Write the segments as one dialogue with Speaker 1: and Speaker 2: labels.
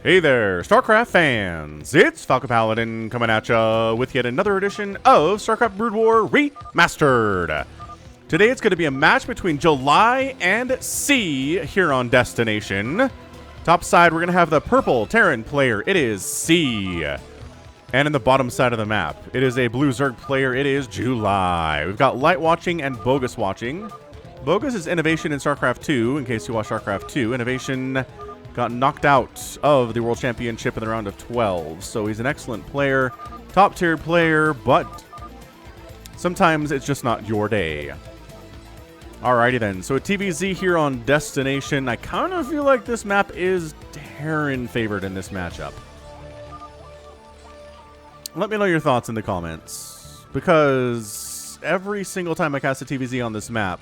Speaker 1: Hey there, StarCraft fans! It's Falcon Paladin coming at ya with yet another edition of StarCraft Brood War Remastered. Today it's going to be a match between July and C here on Destination. Top side, we're going to have the purple Terran player. It is C. And in the bottom side of the map, it is a blue Zerg player. It is July. We've got Light Watching and Bogus Watching. Bogus is Innovation in StarCraft 2, in case you watch StarCraft 2. Innovation got knocked out of the World Championship in the round of 12. So he's an excellent player, top tier player, but sometimes it's just not your day. Alrighty then, so a TVZ here on Destination. I kind of feel like this map is Terran favored in this matchup. Let me know your thoughts in the comments, because every single time I cast a TVZ on this map,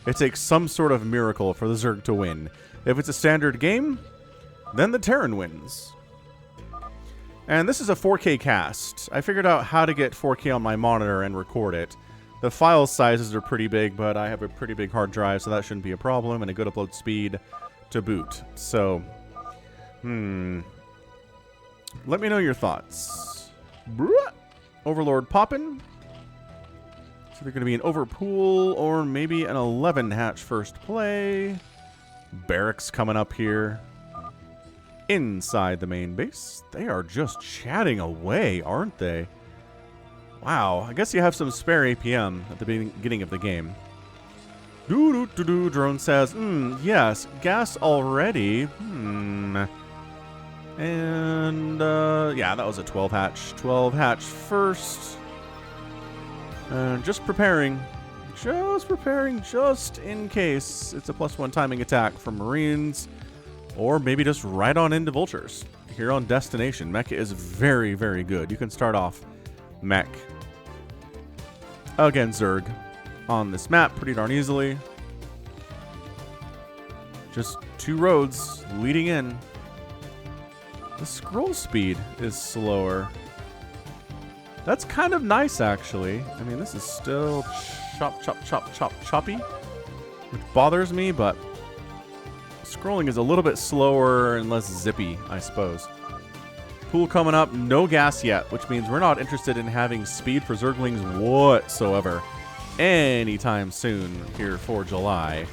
Speaker 1: it takes some sort of miracle for the Zerg to win. If it's a standard game, then the Terran wins. And this is a 4K cast. I figured out how to get 4K on my monitor and record it. The file sizes are pretty big, but I have a pretty big hard drive, so that shouldn't be a problem, and a good upload speed to boot. So, let me know your thoughts. Overlord poppin'. So they're going to be an overpool or maybe an 11 hatch first play. Barracks coming up here. Inside the main base. They are just chatting away, aren't they? Wow, I guess you have some spare APM at the beginning of the game. Drone says, yes, gas already. And, yeah, that was a 12 hatch. 12 hatch first. Just preparing just in case it's a +1 timing attack from Marines, or maybe just right on into Vultures. Here on Destination, Mech is very, very good. You can start off Mech against Zerg on this map pretty darn easily. Just 2 roads leading in. The scroll speed is slower. That's kind of nice, actually. I mean, this is still choppy, which bothers me, but scrolling is a little bit slower and less zippy, I suppose. Pool coming up, no gas yet, which means we're not interested in having speed for Zerglings whatsoever anytime soon here for July.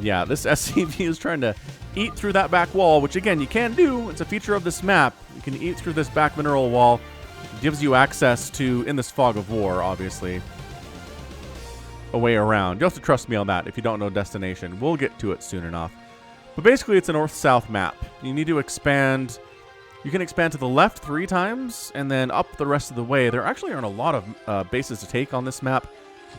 Speaker 1: Yeah, this SCV is trying to eat through that back wall, which again, you can do. It's a feature of this map. You can eat through this back mineral wall. It gives you access to, in this fog of war, obviously, a way around. You'll have to trust me on that if you don't know Destination. We'll get to it soon enough. But basically, it's a north-south map. You need to expand. You can expand to the left 3 times, and then up the rest of the way. There actually aren't a lot of bases to take on this map.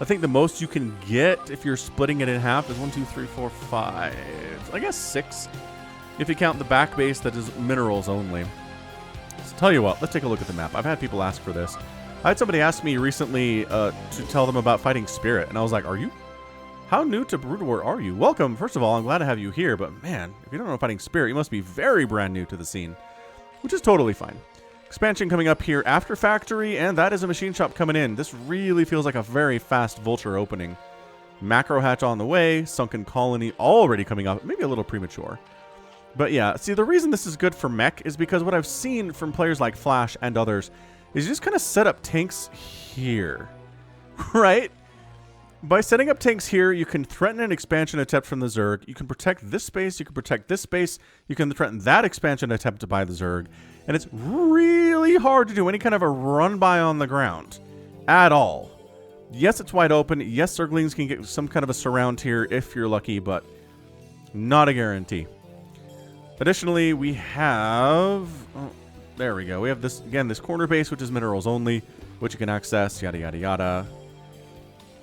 Speaker 1: I think the most you can get if you're splitting it in half is 1, 2, 3, 4, 5. I guess 6, if you count the back base that is minerals only. So tell you what, let's take a look at the map. I've had people ask for this. I had somebody ask me recently to tell them about fighting Spirit, and I was like, are you? How new to Brood War are you? Welcome, first of all, I'm glad to have you here, but man, if you don't know fighting Spirit, you must be very brand new to the scene, which is totally fine. Expansion coming up here after Factory, and that is a machine shop coming in. This really feels like a very fast Vulture opening. Macro hatch on the way, Sunken Colony already coming up, maybe a little premature. But yeah, see, the reason this is good for Mech is because what I've seen from players like Flash and others is you just kind of set up tanks here, right? By setting up tanks here, you can threaten an expansion attempt from the Zerg. You can protect this space. You can protect this space. You can threaten that expansion attempt by the Zerg. And it's really hard to do any kind of a run-by on the ground at all. Yes, it's wide open. Yes, Zerglings can get some kind of a surround here if you're lucky, but not a guarantee. Additionally, we have... Oh, there we go. We have this, again, this corner base, which is minerals only, which you can access, yada, yada, yada.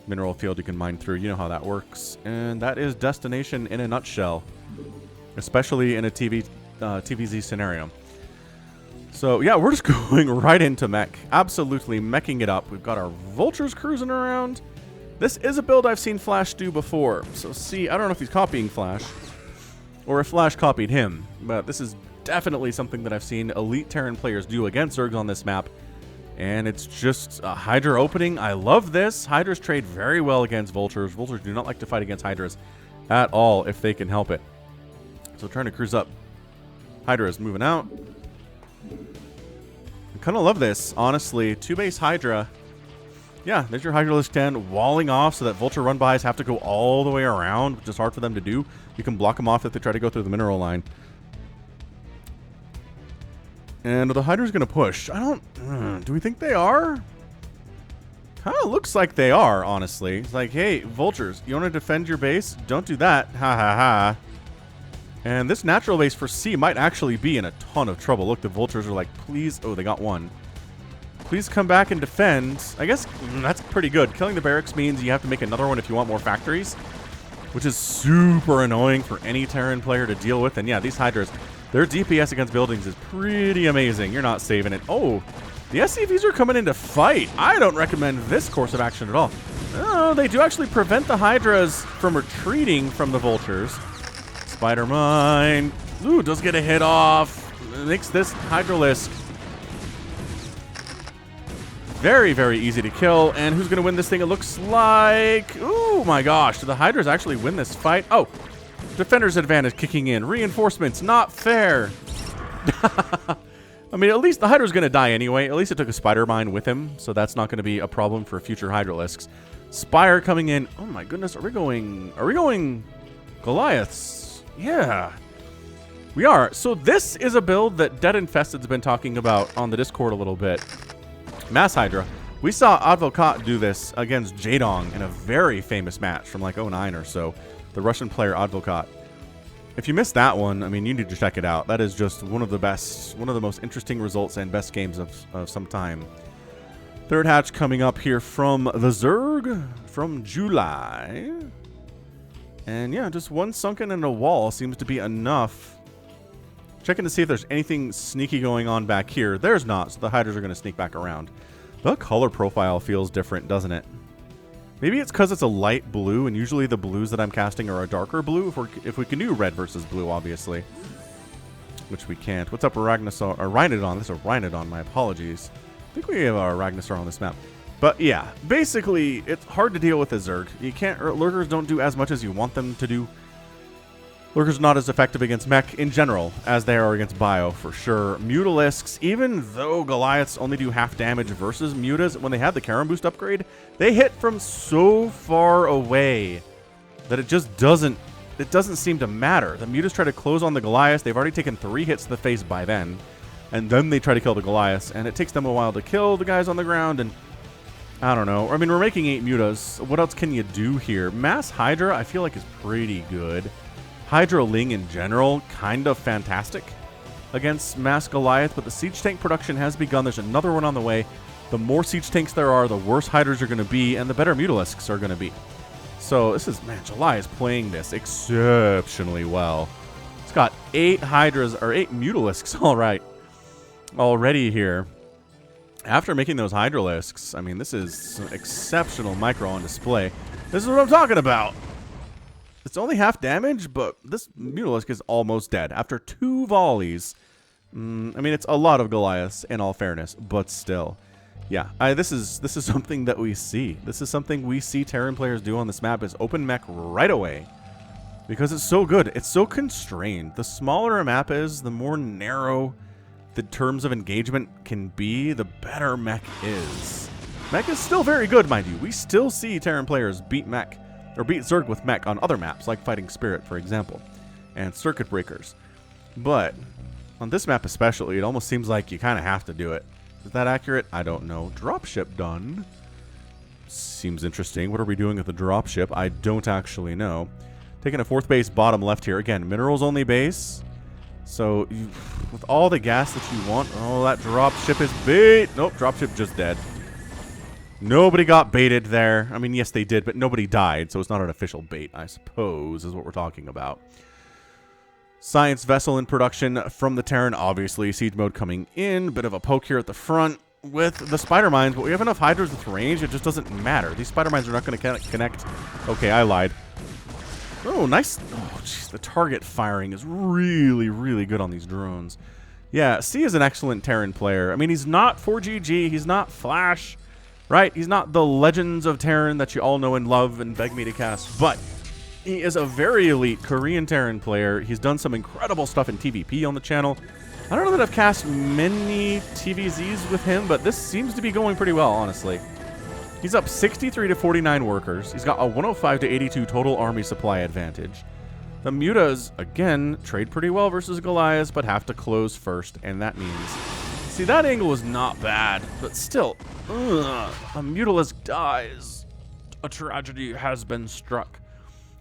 Speaker 1: Mineral field you can mine through. You know how that works. And that is Destination in a nutshell, especially in a TVZ scenario. So, yeah, we're just going right into Mech. Absolutely meching it up. We've got our Vultures cruising around. This is a build I've seen Flash do before. So, see, I don't know if he's copying Flash or if Flash copied him, but this is definitely something that I've seen elite Terran players do against Zergs on this map. And it's just a Hydra opening. I love this. Hydras trade very well against Vultures. Vultures do not like to fight against Hydras at all if they can help it. So trying to cruise up Hydra is moving out. I kind of love this, honestly. 2-base Hydra. Yeah, there's your Hydralisk 10 walling off so that Vulture run-bys have to go all the way around, which is hard for them to do. You can block them off if they try to go through the mineral line. And the Hydra's going to push. I don't... do we think they are? Kind of looks like they are, honestly. It's like, hey, Vultures, you want to defend your base? Don't do that. Ha ha ha. And this natural base for C might actually be in a ton of trouble. Look, the Vultures are like, please... Oh, they got one. Please come back and defend. I guess that's pretty good. Killing the barracks means you have to make another one if you want more factories, which is super annoying for any Terran player to deal with. And yeah, these Hydras, their DPS against buildings is pretty amazing. You're not saving it. Oh, the SCVs are coming in to fight. I don't recommend this course of action at all. Oh, they do actually prevent the Hydras from retreating from the Vultures. Spider Mine. Ooh, does get a hit off. Makes this Hydralisk very, very easy to kill. And who's going to win this thing? It looks like... Oh, my gosh. Do the Hydras actually win this fight? Oh, Defender's advantage kicking in. Reinforcements, not fair. I mean, at least the Hydra's going to die anyway. At least it took a Spider Mine with him, so that's not going to be a problem for future Hydralisks. Spire coming in. Oh, my goodness. Are we going Goliaths? Yeah. We are. So this is a build that Dead Infested's been talking about on the Discord a little bit. Mass Hydra. We saw Advokat do this against Jadong in a very famous match from like 09 or so. The Russian player Advokat. If you missed that one, I mean, you need to check it out. That is just one of the best, one of the most interesting results and best games of some time. Third hatch coming up here from the Zerg from July. And yeah, just one sunken in a wall seems to be enough. Checking to see if there's anything sneaky going on back here. There's not, so the Hydras are going to sneak back around. The color profile feels different, doesn't it? Maybe it's because it's a light blue, and usually the blues that I'm casting are a darker blue. If we can do red versus blue, obviously. Which we can't. What's up, Ragnarsar? Or Rhinodon. This is a Rhinodon, my apologies. I think we have a Ragnarsar on this map. But yeah, basically, it's hard to deal with a Zerg. You can't... Lurkers don't do as much as you want them to do. Lurkers are not as effective against mech in general as they are against bio, for sure. Mutalisks, even though Goliaths only do half damage versus Mutas, when they have the Karam Boost upgrade, they hit from so far away that it just doesn't seem to matter. The Mutas try to close on the Goliaths. They've already taken 3 hits to the face by then, and then they try to kill the Goliaths, and it takes them a while to kill the guys on the ground, and I don't know. I mean, we're making 8 Mutas. What else can you do here? Mass Hydra, I feel like, is pretty good. Hydra Ling in general, kind of fantastic against Mass Goliath, but the siege tank production has begun. There's another one on the way. The more siege tanks there are, the worse Hydras are going to be, and the better Mutalisks are going to be. So this is, man, July is playing this exceptionally well. It's got 8 Hydras, or 8 Mutalisks, all right, already here. After making those Hydralisks, I mean, this is some exceptional micro on display. This is what I'm talking about. It's only half damage, but this Mutalisk is almost dead after 2 volleys. I mean, it's a lot of Goliaths, in all fairness, but still. Yeah, this is something that we see. This is something we see Terran players do on this map, is open mech right away. Because it's so good. It's so constrained. The smaller a map is, the more narrow the terms of engagement can be, the better mech is. Mech is still very good, mind you. We still see Terran players beat mech, or beat Zerg with mech on other maps, like Fighting Spirit, for example, and Circuit Breakers. But on this map especially, it almost seems like you kind of have to do it. Is that accurate? I don't know. Dropship done. Seems interesting. What are we doing with the dropship? I don't actually know. Taking a 4th base bottom left here. Again, minerals only base. So, with all the gas that you want... Oh, that dropship is bait! Nope, dropship just dead. Nobody got baited there. I mean, yes, they did, but nobody died, so it's not an official bait, I suppose, is what we're talking about. Science vessel in production from the Terran, obviously. Siege mode coming in. Bit of a poke here at the front with the spider mines, but we have enough Hydras with range, it just doesn't matter. These spider mines are not going to connect. Okay, I lied. Oh, nice. Oh, jeez, the target firing is really, really good on these drones. Yeah, C is an excellent Terran player. I mean, he's not 4GG, he's not Flash. Right? He's not the Legends of Terran that you all know and love and beg me to cast, but He is a very elite Korean Terran player. He's done some incredible stuff in TVP on the channel. I don't know that I've cast many TVZs with him, but this seems to be going pretty well, honestly. He's up 63 to 49 workers. He's got a 105 to 82 total army supply advantage. The Mutas, again, trade pretty well versus Goliaths, but have to close first, and that means... See, that angle is not bad, but still, a Mutalisk dies. A tragedy has been struck.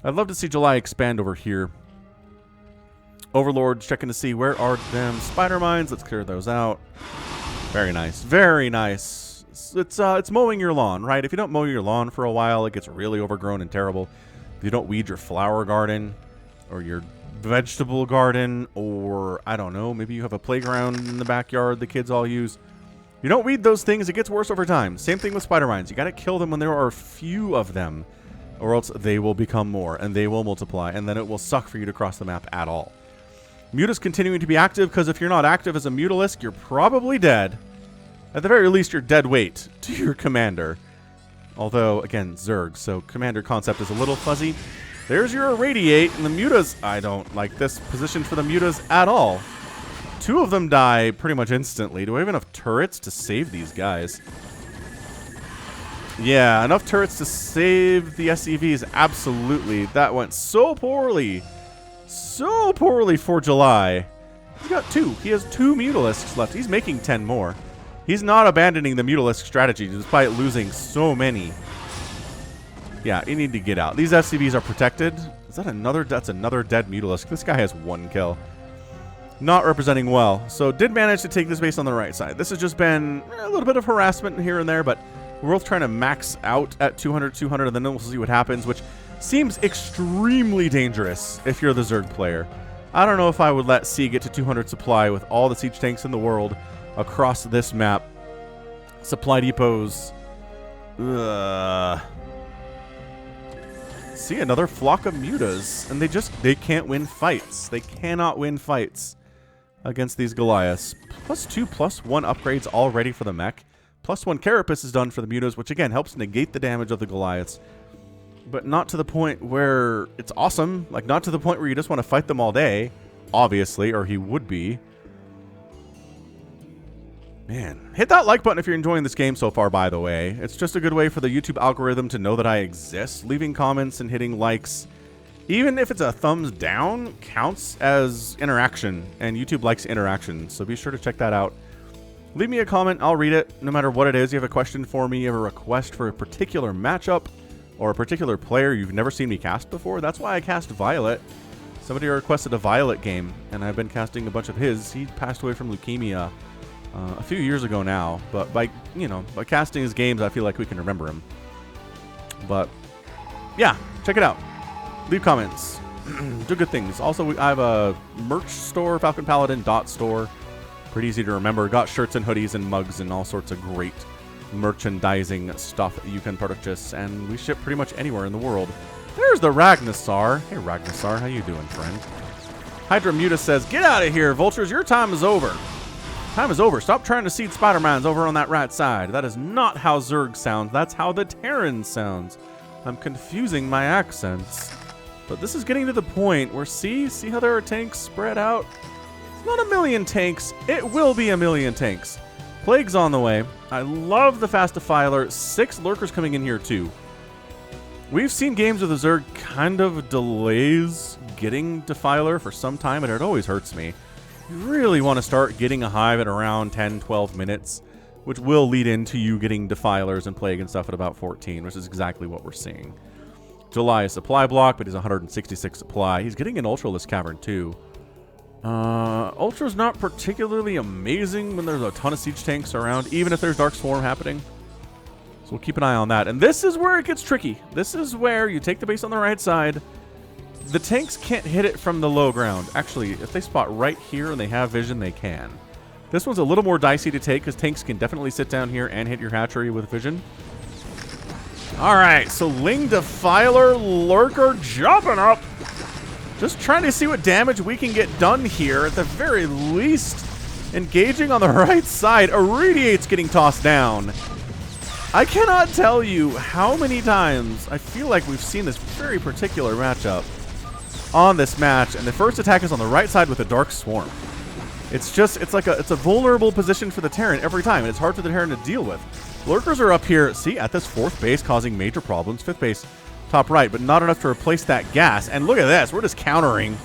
Speaker 1: I'd love to see July expand over here. Overlord's checking to see where are them spider mines. Let's clear those out. Very nice. Very nice. It's mowing your lawn, right? If you don't mow your lawn for a while, it gets really overgrown and terrible. If you don't weed your flower garden or your vegetable garden, or I don't know, maybe you have a playground in the backyard the kids all use. You don't weed those things, it gets worse over time. Same thing with spider mines. You got to kill them when there are few of them, or else they will become more and they will multiply, and then it will suck for you to cross the map at all. Muta's continuing to be active, because if you're not active as a Mutalisk, you're probably dead. At the very least, you're dead weight to your commander. Although, again, Zerg, so commander concept is a little fuzzy. There's your Irradiate, and the Mutas, I don't like this position for the Mutas at all. Two of them die pretty much instantly. Do I have enough turrets to save these guys? Yeah, enough turrets to save the SCVs, absolutely. That went so poorly. So poorly for July. He's got two. He has 2 Mutalisks left. He's making 10 more. He's not abandoning the Mutalisk strategy despite losing so many. Yeah, you need to get out. These SCVs are protected. Is that another? That's another dead Mutalisk. This guy has 1 kill. Not representing well. So did manage to take this base on the right side. This has just been a little bit of harassment here and there, but we're both trying to max out at 200, 200, and then we'll see what happens, which seems extremely dangerous if you're the Zerg player. I don't know if I would let C get to 200 supply with all the siege tanks in the world across this map. Supply depots. See, another flock of Mutas, and they can't win fights. They cannot win fights against these Goliaths. +2, +1 upgrades all ready for the mech. +1 Carapace is done for the Mutas, which again helps negate the damage of the Goliaths. But not to the point where it's awesome. Like, not to the point where you just want to fight them all day, obviously, or he would be. Man, hit that like button if you're enjoying this game so far, by the way. It's just a good way for the YouTube algorithm to know that I exist. Leaving comments and hitting likes, even if it's a thumbs down, counts as interaction, and YouTube likes interaction, so be sure to check that out. Leave me a comment, I'll read it, no matter what it is. You have a question for me, you have a request for a particular matchup, or a particular player you've never seen me cast before. That's why I cast Violet. Somebody requested a Violet game, and I've been casting a bunch of his. He passed away from leukemia a few years ago now, but by casting his games, I feel like we can remember him. But yeah, check it out. Leave comments. Do good things. Also, I have a merch store, Falcon Paladin .store. Pretty easy to remember. Got shirts and hoodies and mugs and all sorts of great merchandising stuff that you can purchase, and we ship pretty much anywhere in the world. There's the Ragnarsar. Hey, Ragnarsar, how you doing, friend? Hydra Muta says, "Get out of here, Vultures. Your time is over. Time is over. Stop trying to seed Spider-Mans over on that right side. That is not how Zerg sounds. That's how the Terran sounds. I'm confusing my accents. But this is getting to the point where, see how there are tanks spread out? It's not a million tanks. It will be a million tanks. Plague's on the way. I love the fast defiler. 6 lurkers coming in here too. We've seen games with the Zerg kind of delays getting defiler for some time, and it always hurts me. You really want to start getting a hive at around 10-12 minutes, which will lead into you getting defilers and plague and stuff at about 14, which is exactly what we're seeing. July is supply block, but he's 166 supply. He's getting an Ultralisk Cavern too. Ultra's not particularly amazing when there's a ton of siege tanks around, even if there's Dark Swarm happening. So we'll keep an eye on that. And this is where it gets tricky. This is where you take the base on the right side. The tanks can't hit it from the low ground. Actually, if they spot right here and they have vision, they can. This one's a little more dicey to take because tanks can definitely sit down here and hit your hatchery with vision. All right, so Ling Defiler Lurker jumping up. Just trying to see what damage we can get done here. At the very least, engaging on the right side. Irradiate's getting tossed down. I cannot tell you how many times I feel like we've seen this very particular matchup on this match, and the first attack is on the right side with a Dark Swarm. It's a vulnerable position for the Terran every time, and it's hard for the Terran to deal with. Lurkers are up here, see, at this 4th base, causing major problems. 5th base, top right, but not enough to replace that gas. And look at this, we're just countering.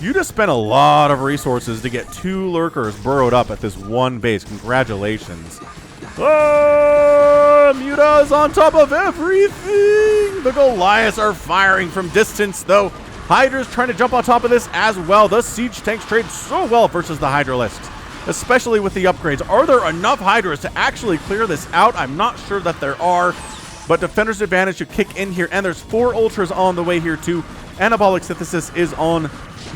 Speaker 1: You just spent a lot of resources to get 2 Lurkers burrowed up at this 1 base. Congratulations. Oh, Muta's on top of everything. The Goliaths are firing from distance, though. Hydra's trying to jump on top of this as well. The siege tanks trade so well versus the Hydralisks, especially with the upgrades. Are there enough Hydras to actually clear this out? I'm not sure that there are, but Defender's Advantage should kick in here, and there's 4 Ultras on the way here too. Anabolic Synthesis is on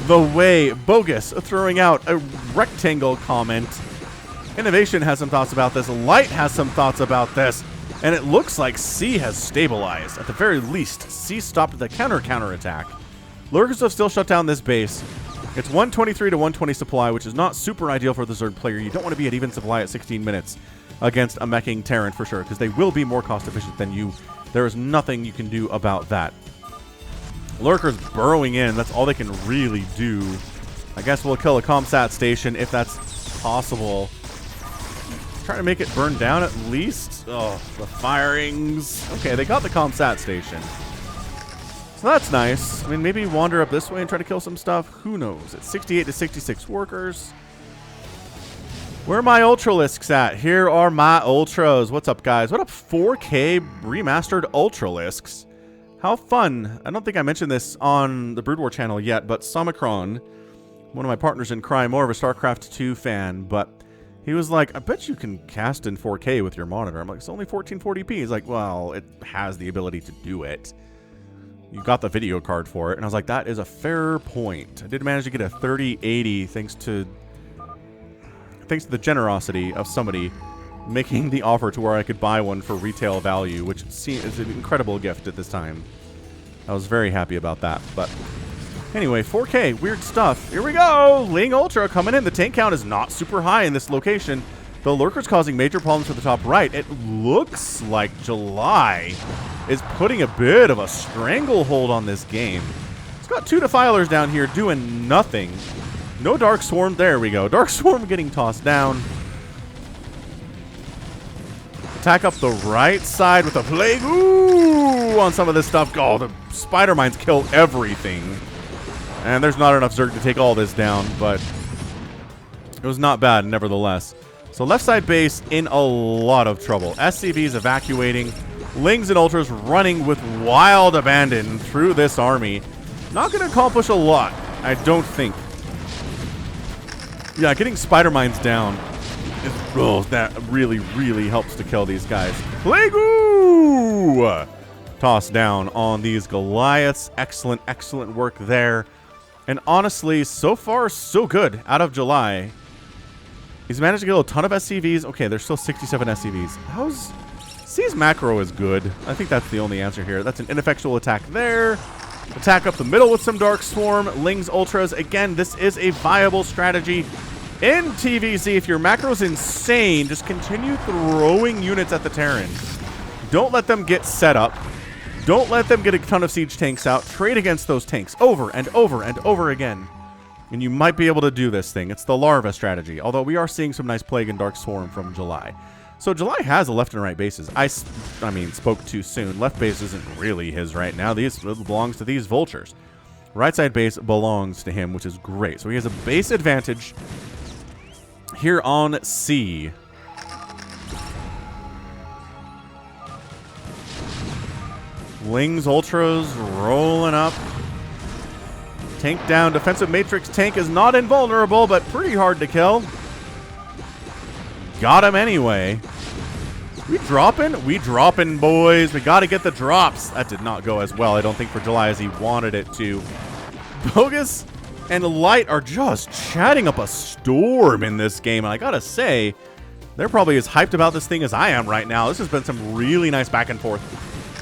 Speaker 1: the way. Bogus throwing out a rectangle comment. Innovation has some thoughts about this. Light has some thoughts about this. And it looks like C has stabilized. At the very least, C stopped the counter attack. Lurkers have still shut down this base. It's 123 to 120 supply, which is not super ideal for the Zerg player. You don't want to be at even supply at 16 minutes against a meching Terran for sure, because they will be more cost efficient than you. There is nothing you can do about that. Lurkers burrowing in. That's all they can really do. I guess we'll kill a ComSat station if that's possible. Trying to make it burn down at least. Oh, the firings. Okay, they got the ComSat station. So that's nice. I mean, maybe wander up this way and try to kill some stuff. Who knows? It's 68 to 66 workers. Where are my Ultralisks at? Here are my Ultras. What's up, guys? What up, 4K remastered Ultralisks? How fun. I don't think I mentioned this on the Brood War channel yet, but Somicron, one of my partners in crime, more of a StarCraft 2 fan, but he was like, I bet you can cast in 4K with your monitor. I'm like, it's only 1440p. He's like, well, it has the ability to do it. You got the video card for it. And I was like, that is a fair point. I did manage to get a 3080 thanks to the generosity of somebody making the offer to where I could buy one for retail value, which is an incredible gift at this time. I was very happy about that. But anyway, 4K, weird stuff. Here we go. Ling Ultra coming in. The tank count is not super high in this location. The Lurker's causing major problems for the top right. It looks like July is putting a bit of a stranglehold on this game. It's got 2 Defilers down here doing nothing. No Dark Swarm. There we go. Dark Swarm getting tossed down. Attack up the right side with a Plague. Ooh, on some of this stuff. Oh, the Spider Mines kill everything. And there's not enough Zerg to take all this down, but it was not bad nevertheless. So left side base in a lot of trouble. SCVs evacuating. Lings and Ultras running with wild abandon through this army. Not going to accomplish a lot, I don't think. Yeah, getting Spider Mines down, that really, really helps to kill these guys. Plague-oo! Toss down on these Goliaths. Excellent, excellent work there. And honestly, so far, so good out of July. He's managed to kill a ton of SCVs. Okay, there's still 67 SCVs. C's macro is good. I think that's the only answer here. That's an ineffectual attack there. Attack up the middle with some Dark Swarm. Lings, Ultras. Again, this is a viable strategy in TVZ. If your macro's insane, just continue throwing units at the Terran. Don't let them get set up. Don't let them get a ton of siege tanks out. Trade against those tanks over and over and over again. And you might be able to do this thing. It's the larva strategy. Although we are seeing some nice Plague and Dark Swarm from July. So July has a left and right bases. I mean, spoke too soon. Left base isn't really his right now. This belongs to these vultures. Right side base belongs to him, which is great. So he has a base advantage here on C. Lings, Ultras rolling up. Tank down. Defensive Matrix tank is not invulnerable, but pretty hard to kill. Got him anyway. We dropping? We dropping, boys. We got to get the drops. That did not go as well, I don't think, for July as he wanted it to. Bogus and Light are just chatting up a storm in this game. And I got to say, they're probably as hyped about this thing as I am right now. This has been some really nice back and forth.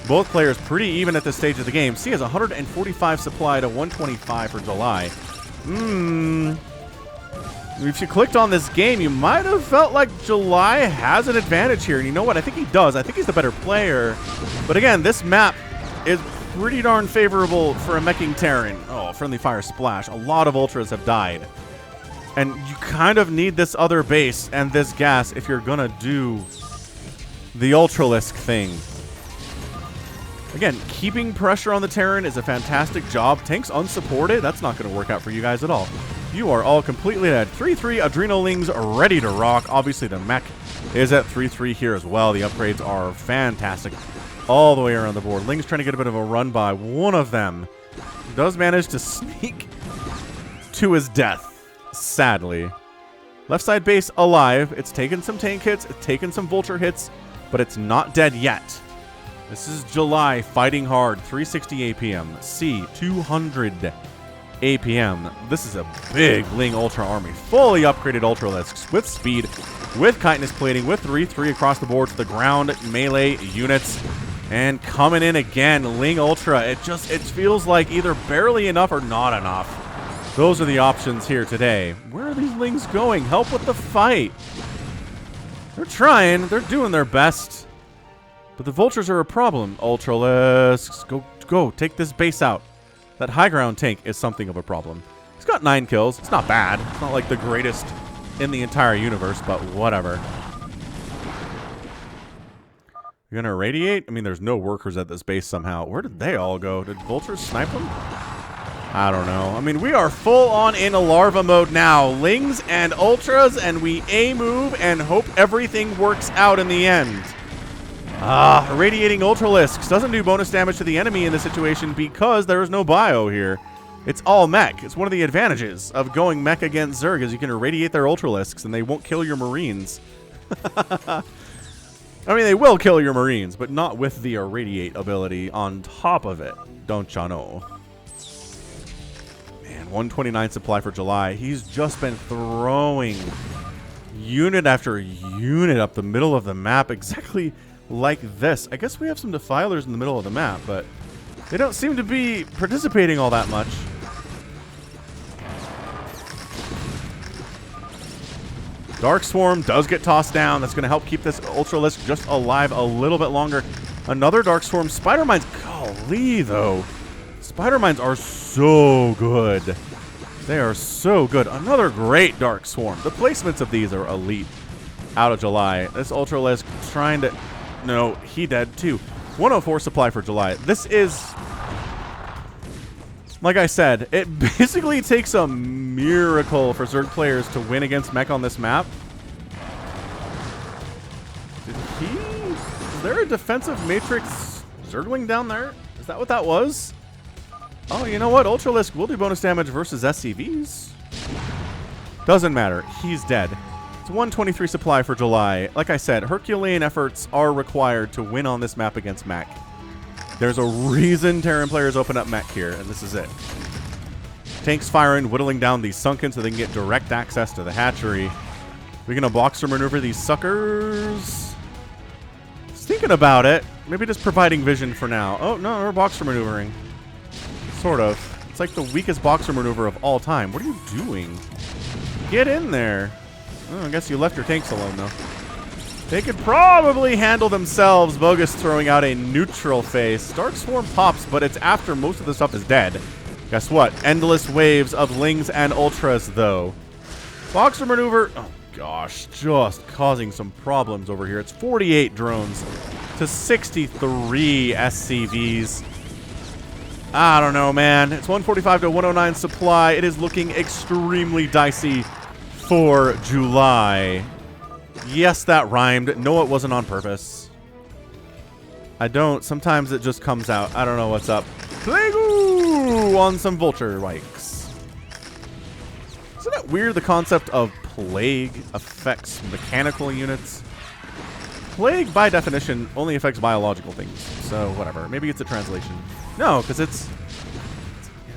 Speaker 1: Both players pretty even at this stage of the game. C has 145 supply to 125 for July. If you clicked on this game, you might have felt like July has an advantage here. And you know what? I think he does. I think he's the better player. But again, this map is pretty darn favorable for a meching Terran. Oh, friendly fire splash. A lot of Ultras have died. And you kind of need this other base and this gas if you're going to do the Ultralisk thing. Again, keeping pressure on the Terran is a fantastic job. Tanks unsupported, that's not going to work out for you guys at all. You are all completely dead. 3-3 Adrenalings ready to rock. Obviously, the mech is at 3-3 here as well. The upgrades are fantastic all the way around the board. Ling's trying to get a bit of a run by. One of them does manage to sneak to his death, sadly. Left side base alive. It's taken some tank hits. It's taken some vulture hits, but it's not dead yet. This is July fighting hard. 360 APM. C, 200 APM. This is a big Ling Ultra army. Fully upgraded Ultralisks with speed, with chitinous plating, with 3-3 across the board to the ground melee units. And coming in again, Ling Ultra. It feels like either barely enough or not enough. Those are the options here today. Where are these Lings going? Help with the fight. They're trying. They're doing their best. But the vultures are a problem. Ultralisks, go, take this base out. That high ground tank is something of a problem. He's got 9 kills. It's not bad. It's not like the greatest in the entire universe, but whatever. You're gonna irradiate? I mean, there's no workers at this base somehow. Where did they all go? Did vultures snipe them? I don't know. I mean, we are full on in a larva mode now. Lings and ultras, and we A-move and hope everything works out in the end. Irradiating Ultralisks doesn't do bonus damage to the enemy in this situation because there is no bio here. It's all mech. It's one of the advantages of going mech against Zerg is you can irradiate their Ultralisks and they won't kill your Marines. I mean, they will kill your Marines, but not with the irradiate ability on top of it. Don't ya know? Man, 129 supply for July. He's just been throwing unit after unit up the middle of the map exactly like this. I guess we have some defilers in the middle of the map, but they don't seem to be participating all that much. Dark Swarm does get tossed down. That's going to help keep this Ultralisk just alive a little bit longer. Another Dark Swarm. Spider Mines, golly, though. Spider Mines are so good. They are so good. Another great Dark Swarm. The placements of these are elite out of July. This Ultralisk trying to... No, he dead too. 104 supply for July. This is, like I said, it basically takes a miracle for Zerg players to win against mech on this map. Is there a defensive matrix Zergling down there? Is that what that was? Oh, you know what? Ultralisk will do bonus damage versus SCVs. Doesn't matter. He's dead. It's 123 supply for July. Like I said, Herculean efforts are required to win on this map against mech. There's a reason Terran players open up mech here, and this is it. Tanks firing, whittling down these sunken so they can get direct access to the hatchery. We're going to boxer maneuver these suckers. Just thinking about it. Maybe just providing vision for now. Oh, no, we're boxer maneuvering. Sort of. It's like the weakest boxer maneuver of all time. What are you doing? Get in there. Oh, I guess you left your tanks alone, though. They could probably handle themselves. Bogus throwing out a neutral face. Dark Swarm pops, but it's after most of the stuff is dead. Guess what? Endless waves of Lings and Ultras, though. Boxer maneuver. Oh, gosh. Just causing some problems over here. It's 48 drones to 63 SCVs. I don't know, man. It's 145 to 109 supply. It is looking extremely dicey for July. Yes, that rhymed. No, it wasn't on purpose. I don't. Sometimes it just comes out. I don't know what's up. Plague on some vulture likes. Isn't it weird the concept of plague affects mechanical units? Plague, by definition, only affects biological things. So, whatever. Maybe it's a translation. No, because it's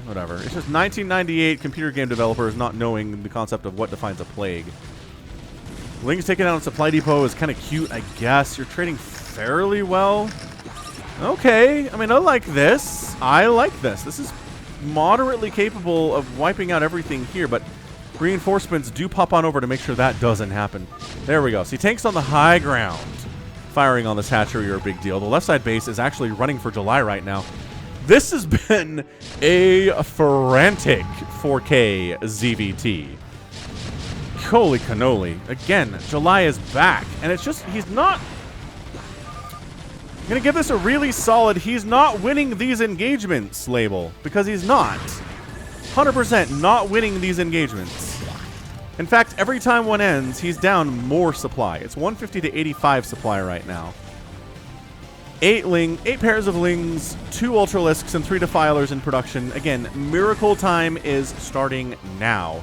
Speaker 1: whatever. It's just 1998 computer game developers not knowing the concept of what defines a plague. Ling's taking out a supply depot is kind of cute, I guess. You're trading fairly well. Okay. I mean, I like this. I like this. This is moderately capable of wiping out everything here, but reinforcements do pop on over to make sure that doesn't happen. There we go. See, tanks on the high ground firing on this hatchery are a big deal. The left side base is actually running for July right now. This has been a frantic 4K ZVT. Holy cannoli. Again, July is back. And it's just, he's not... I'm going to give this a really solid, he's not winning these engagements label. Because he's not. 100% not winning these engagements. In fact, every time one ends, he's down more supply. It's 150 to 85 supply right now. 8 pairs of lings, 2 ultralisks, and 3 defilers in production. Again, miracle time is starting now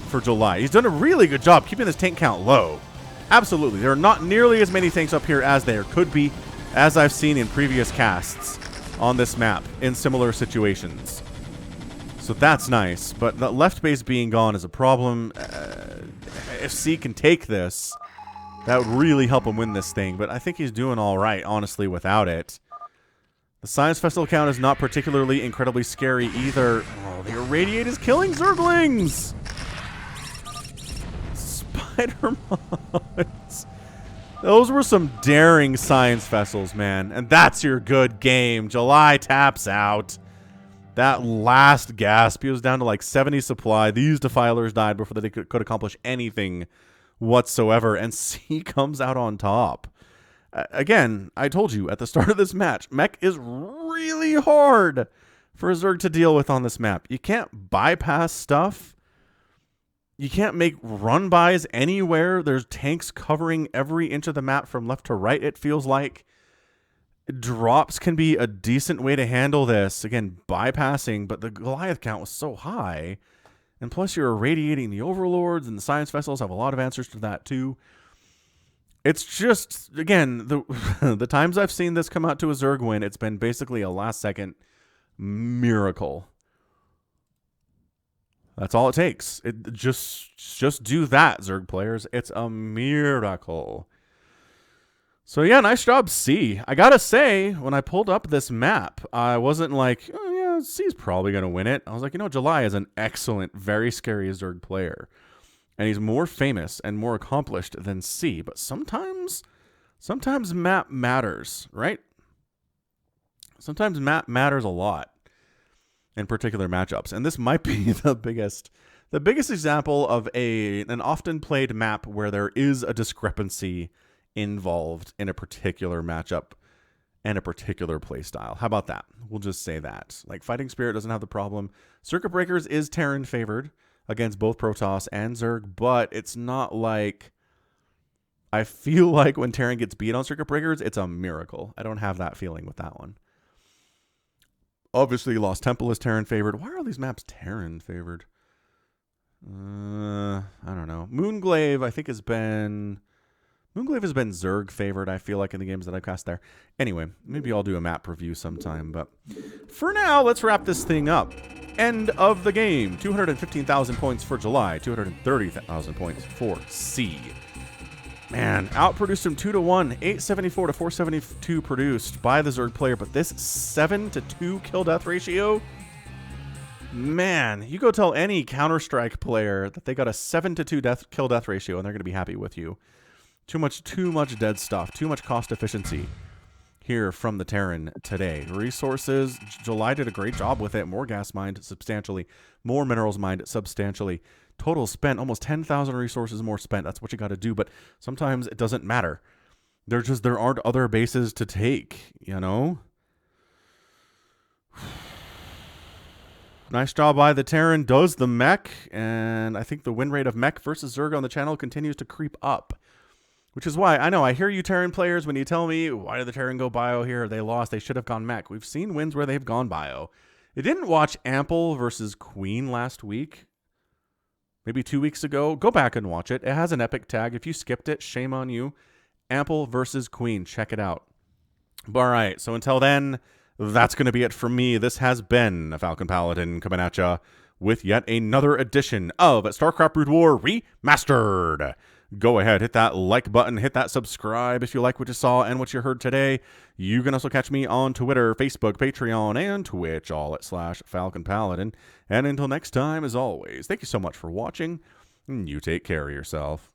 Speaker 1: for July. He's done a really good job keeping this tank count low. Absolutely. There are not nearly as many tanks up here as there could be, as I've seen in previous casts on this map in similar situations. So that's nice, but the left base being gone is a problem. If C can take this, that would really help him win this thing, but I think he's doing all right, honestly, without it. The Science Festival count is not particularly incredibly scary either. Oh, the Irradiate is killing Zerglings! Spider mods. Those were some daring Science Festivals, man. And that's your good game. July taps out. That last gasp, he was down to like 70 supply. These defilers died before they could accomplish anything whatsoever, and C comes out on top. Again, I told you at the start of this match, mech is really hard for a Zerg to deal with on this map. You can't bypass stuff. You can't make run-bys anywhere. There's tanks covering every inch of the map from left to right, it feels like. Drops can be a decent way to handle this. Again, bypassing, but the Goliath count was so high. And plus you're irradiating the Overlords, and the Science Festivals have a lot of answers to that too. It's just, again, the times I've seen this come out to a Zerg win, it's been basically a last-second miracle. That's all it takes. Just do that, Zerg players. It's a miracle. So yeah, nice job, C. I gotta say, when I pulled up this map, I wasn't like, oh yeah, C's probably gonna win it. I was like, you know, July is an excellent, very scary Zerg player. And he's more famous and more accomplished than C. But sometimes map matters, right? Sometimes map matters a lot in particular matchups. And this might be the biggest example of an often played map where there is a discrepancy involved in a particular matchup and a particular playstyle. How about that? We'll just say that. Like, Fighting Spirit doesn't have the problem. Circuit Breakers is Terran favored against both Protoss and Zerg, but it's not like... I feel like when Terran gets beat on Circuit Breakers, it's a miracle. I don't have that feeling with that one. Obviously, Lost Temple is Terran favored. Why are all these maps Terran favored? I don't know. Moonglaive, I think, has been... Moonglaive has been Zerg favored, I feel like, in the games that I've cast there. Anyway, maybe I'll do a map review sometime, but for now, let's wrap this thing up. End of the game. 215,000 points for July, 230,000 points for C. Man, outproduced him 2-1, 874 to 472 produced by the Zerg player, but this 7-2 kill death ratio? Man, you go tell any Counter-Strike player that they got a 7-2 kill death ratio and they're going to be happy with you. Too much dead stuff. Too much cost efficiency here from the Terran today. Resources, July did a great job with it. More gas mined substantially. More minerals mined substantially. Total spent, almost 10,000 resources more spent. That's what you got to do, but sometimes it doesn't matter. There aren't other bases to take, you know? Nice job by the Terran. Does the mech, and I think the win rate of mech versus Zerg on the channel continues to creep up. Which is why, I know, I hear you Terran players when you tell me, why did the Terran go bio here? They lost. They should have gone mech. We've seen wins where they've gone bio. You didn't watch Ample versus Queen last week? Maybe 2 weeks ago? Go back and watch it. It has an epic tag. If you skipped it, shame on you. Ample versus Queen. Check it out. All right, so until then, that's going to be it from me. This has been a Falcon Paladin coming at ya with yet another edition of StarCraft Brood War Remastered. go ahead, hit that like button, hit that subscribe if you like what you saw and what you heard today. You can also catch me on Twitter, Facebook, Patreon, and Twitch, all at /Falcon Paladin. And until next time, as always, thank you so much for watching, and you take care of yourself.